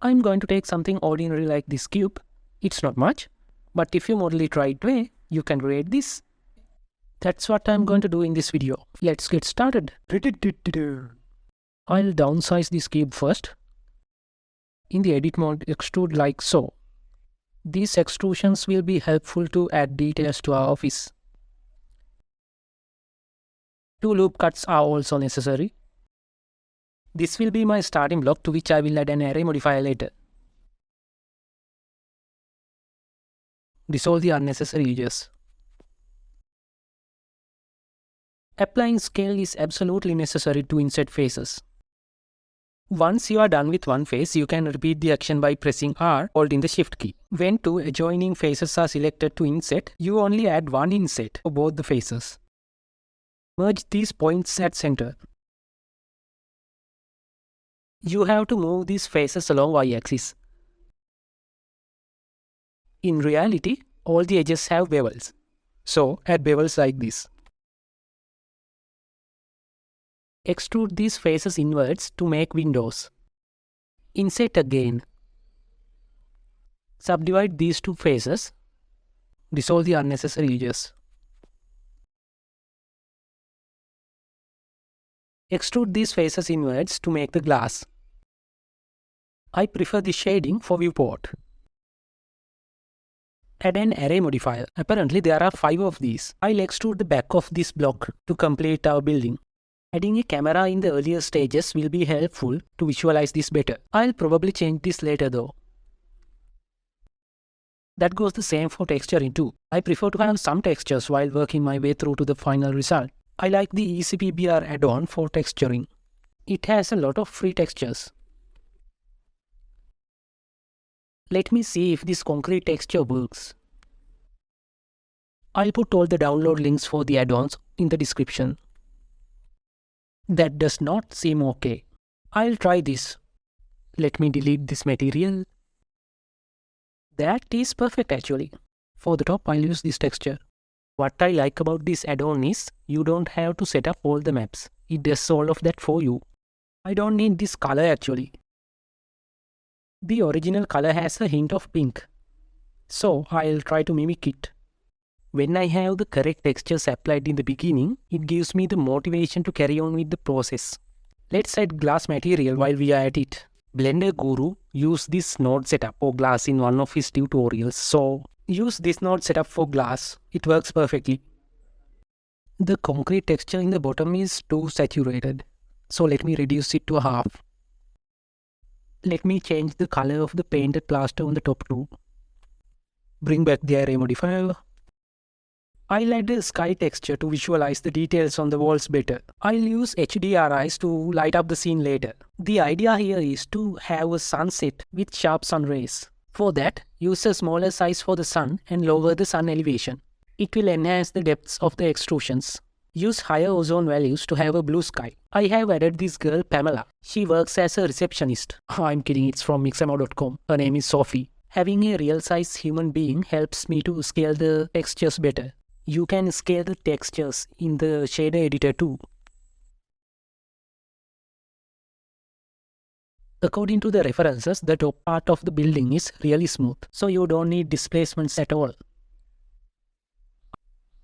I'm going to take something ordinary like this cube. It's not much, but if you model it right way, you can create this. That's what I'm going to do in this video. Let's get started. I'll downsize this cube first. In the edit mode, extrude like so. These extrusions will be helpful to add details to our office. 2 loop cuts are also necessary. This will be my starting block to which I will add an array modifier later. Dissolve the unnecessary edges. Applying scale is absolutely necessary to insert faces. Once you are done with one face, you can repeat the action by pressing R holding the Shift key. When 2 adjoining faces are selected to inset, you only add one inset for both the faces. Merge these points at center. You have to move these faces along y-axis. In reality, all the edges have bevels. So, add bevels like this. Extrude these faces inwards to make windows. Inset again. Subdivide these 2 faces. Dissolve the unnecessary edges. Extrude these faces inwards to make the glass. I prefer the shading for viewport. Add an array modifier. Apparently there are 5 of these. I'll extrude the back of this block to complete our building. Adding a camera in the earlier stages will be helpful to visualize this better. I'll probably change this later though. That goes the same for texturing too. I prefer to have some textures while working my way through to the final result. I like the ECPBR add-on for texturing. It has a lot of free textures. Let me see if this concrete texture works. I'll put all the download links for the add-ons in the description. That does not seem okay. I'll try this. Let me delete this material. That is perfect actually. For the top, I'll use this texture. What I like about this add-on is you don't have to set up all the maps. It does all of that for you. I don't need this color actually. The original color has a hint of pink. So I'll try to mimic it. When I have the correct textures applied in the beginning, it gives me the motivation to carry on with the process. Let's add glass material while we are at it. Blender Guru used this node setup for glass in one of his tutorials, so use this node setup for glass. It works perfectly. The concrete texture in the bottom is too saturated, so let me reduce it to a half. Let me change the color of the painted plaster on the top too. Bring back the array modifier. I'll add a sky texture to visualize the details on the walls better. I'll use HDRIs to light up the scene later. The idea here is to have a sunset with sharp sun rays. For that, use a smaller size for the sun and lower the sun elevation. It will enhance the depths of the extrusions. Use higher ozone values to have a blue sky. I have added this girl Pamela. She works as a receptionist. I'm kidding, it's from mixamo.com. Her name is Sophie. Having a real size human being helps me to scale the textures better. You can scale the textures in the shader editor too. According to the references, the top part of the building is really smooth, so you don't need displacements at all.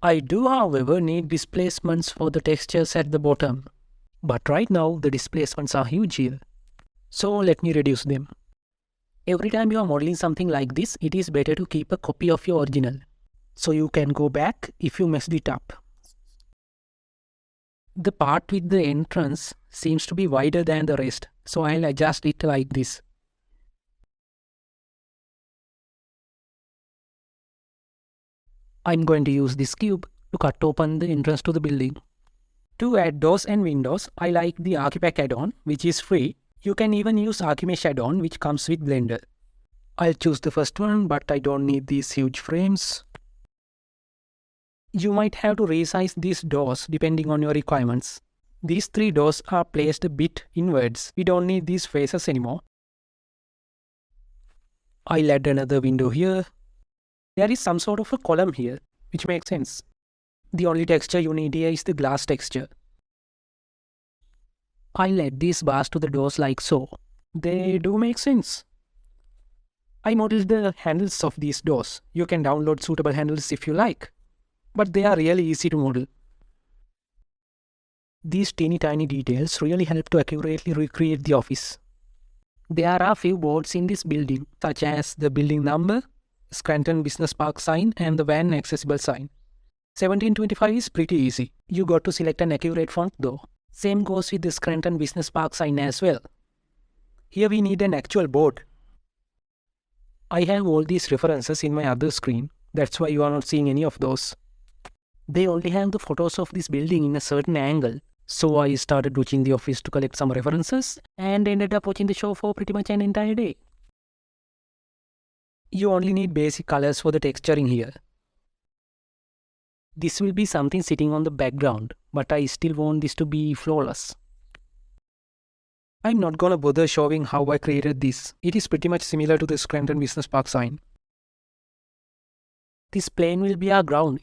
I do, however, need displacements for the textures at the bottom. But right now, the displacements are huge here. So let me reduce them. Every time you are modeling something like this, it is better to keep a copy of your original, so you can go back if you messed it up. The part with the entrance seems to be wider than the rest, so I'll adjust it like this. I'm going to use this cube to cut open the entrance to the building. To add doors and windows, I like the Archipack add-on, which is free. You can even use Archimesh add-on, which comes with Blender. I'll choose the first one, but I don't need these huge frames. You might have to resize these doors depending on your requirements. These 3 doors are placed a bit inwards. We don't need these faces anymore. I'll add another window here. There is some sort of a column here, which makes sense. The only texture you need here is the glass texture. I'll add these bars to the doors like so. They do make sense. I modeled the handles of these doors. You can download suitable handles if you like, but they are really easy to model. These teeny tiny details really help to accurately recreate the office. There are a few boards in this building, such as the building number, Scranton Business Park sign, and the van accessible sign. 1725 is pretty easy. You got to select an accurate font though. Same goes with the Scranton Business Park sign as well. Here we need an actual board. I have all these references in my other screen. That's why you are not seeing any of those. They only have the photos of this building in a certain angle. So I started watching the office to collect some references and ended up watching the show for pretty much an entire day. You only need basic colors for the texturing here. This will be something sitting on the background, but I still want this to be flawless. I'm not gonna bother showing how I created this. It is pretty much similar to the Scranton Business Park sign. This plane will be our ground.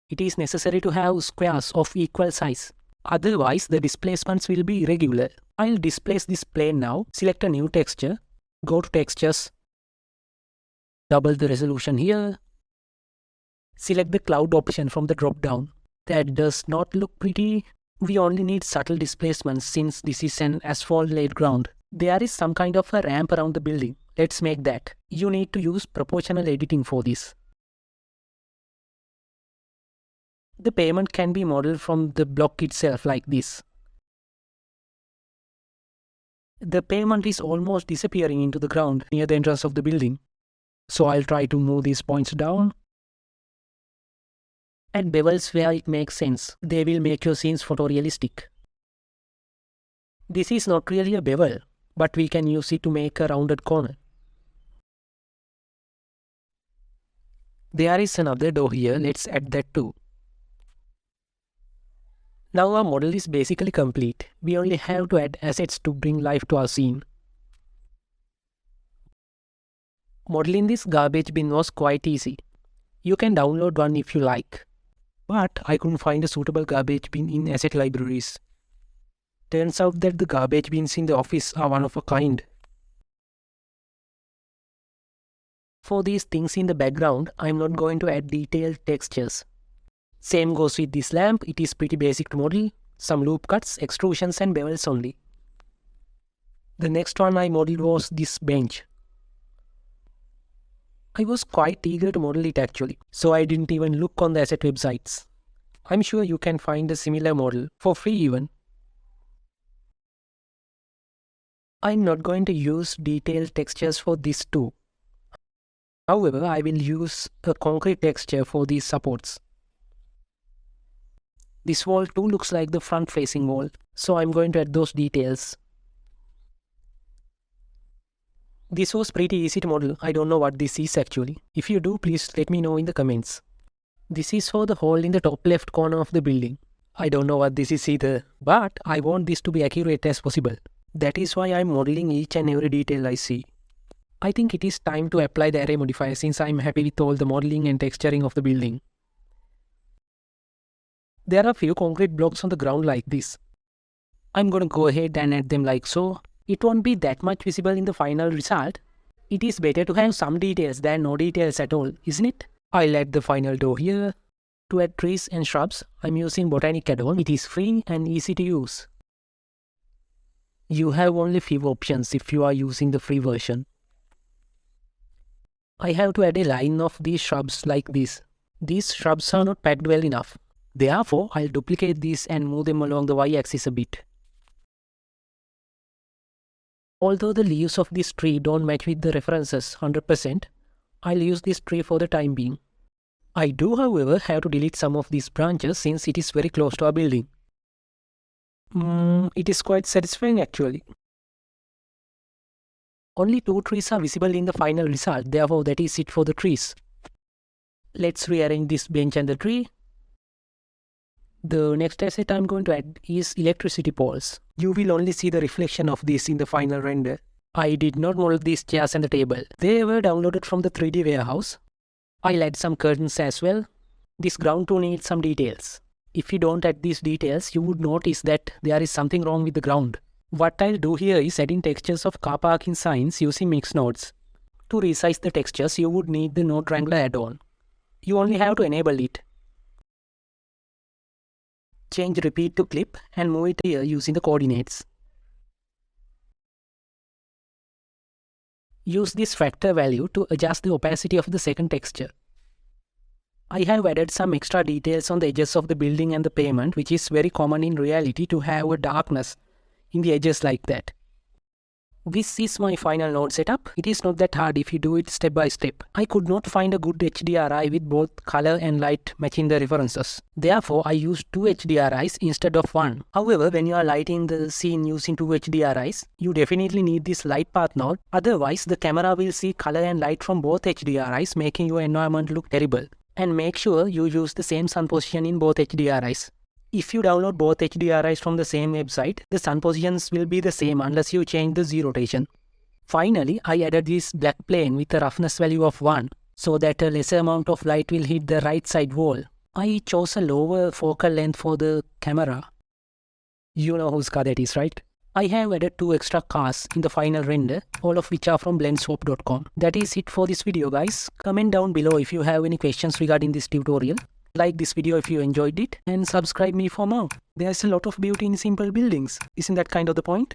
It is necessary to have squares of equal size. Otherwise, the displacements will be irregular. I'll displace this plane now. Select a new texture. Go to Textures. Double the resolution here. Select the cloud option from the drop-down. That does not look pretty. We only need subtle displacements since this is an asphalt-laid ground. There is some kind of a ramp around the building. Let's make that. You need to use proportional editing for this. The pavement can be modeled from the block itself like this. The pavement is almost disappearing into the ground near the entrance of the building. So I'll try to move these points down. Add bevels where it makes sense. They will make your scenes photorealistic. This is not really a bevel, but we can use it to make a rounded corner. There is another door here. Let's add that too. Now our model is basically complete. We only have to add assets to bring life to our scene. Modeling this garbage bin was quite easy. You can download one if you like. But I couldn't find a suitable garbage bin in asset libraries. Turns out that the garbage bins in the office are one of a kind. For these things in the background, I'm not going to add detailed textures. Same goes with this lamp. It is pretty basic to model. Some loop cuts, extrusions and bevels only. The next one I modeled was this bench. I was quite eager to model it actually, so I didn't even look on the asset websites. I'm sure you can find a similar model, for free even. I'm not going to use detailed textures for this too. However, I will use a concrete texture for these supports. This wall too looks like the front-facing wall, so I'm going to add those details. This was pretty easy to model. I don't know what this is actually. If you do, please let me know in the comments. This is for the hole in the top left corner of the building. I don't know what this is either, but I want this to be accurate as possible. That is why I'm modeling each and every detail I see. I think it is time to apply the array modifier since I'm happy with all the modeling and texturing of the building. There are a few concrete blocks on the ground like this. I'm gonna go ahead and add them like so. It won't be that much visible in the final result. It is better to have some details than no details at all, isn't it? I'll add the final door here. To add trees and shrubs, I'm using Botaniq add-on. It is free and easy to use. You have only few options if you are using the free version. I have to add a line of these shrubs like this. These shrubs are not packed well enough. Therefore, I'll duplicate these and move them along the y-axis a bit. Although the leaves of this tree don't match with the references 100%, I'll use this tree for the time being. I do, however, have to delete some of these branches since it is very close to our building. It is quite satisfying actually. Only 2 trees are visible in the final result, therefore that is it for the trees. Let's rearrange this bench and the tree. The next asset I'm going to add is electricity poles. You will only see the reflection of this in the final render. I did not model these chairs and the table. They were downloaded from the 3D warehouse. I'll add some curtains as well. This ground too needs some details. If you don't add these details, you would notice that there is something wrong with the ground. What I'll do here is adding textures of car parking signs using mix nodes. To resize the textures, you would need the Node Wrangler add-on. You only have to enable it. Change repeat to clip and move it here using the coordinates. Use this factor value to adjust the opacity of the second texture. I have added some extra details on the edges of the building and the pavement, which is very common in reality to have a darkness in the edges like that. This is my final node setup. It is not that hard if you do it step by step. I could not find a good HDRI with both color and light matching the references. Therefore, I used 2 HDRIs instead of 1. However, when you are lighting the scene using 2 HDRIs, you definitely need this light path node. Otherwise, the camera will see color and light from both HDRIs, making your environment look terrible. And make sure you use the same sun position in both HDRIs. If you download both HDRIs from the same website, the sun positions will be the same unless you change the Z rotation. Finally, I added this black plane with a roughness value of 1, so that a lesser amount of light will hit the right side wall. I chose a lower focal length for the camera. You know whose car that is, right? I have added 2 extra cars in the final render, all of which are from blendswap.com. That is it for this video, guys. Comment down below if you have any questions regarding this tutorial. Like this video if you enjoyed it, and subscribe me for more. There's a lot of beauty in simple buildings. Isn't that kind of the point?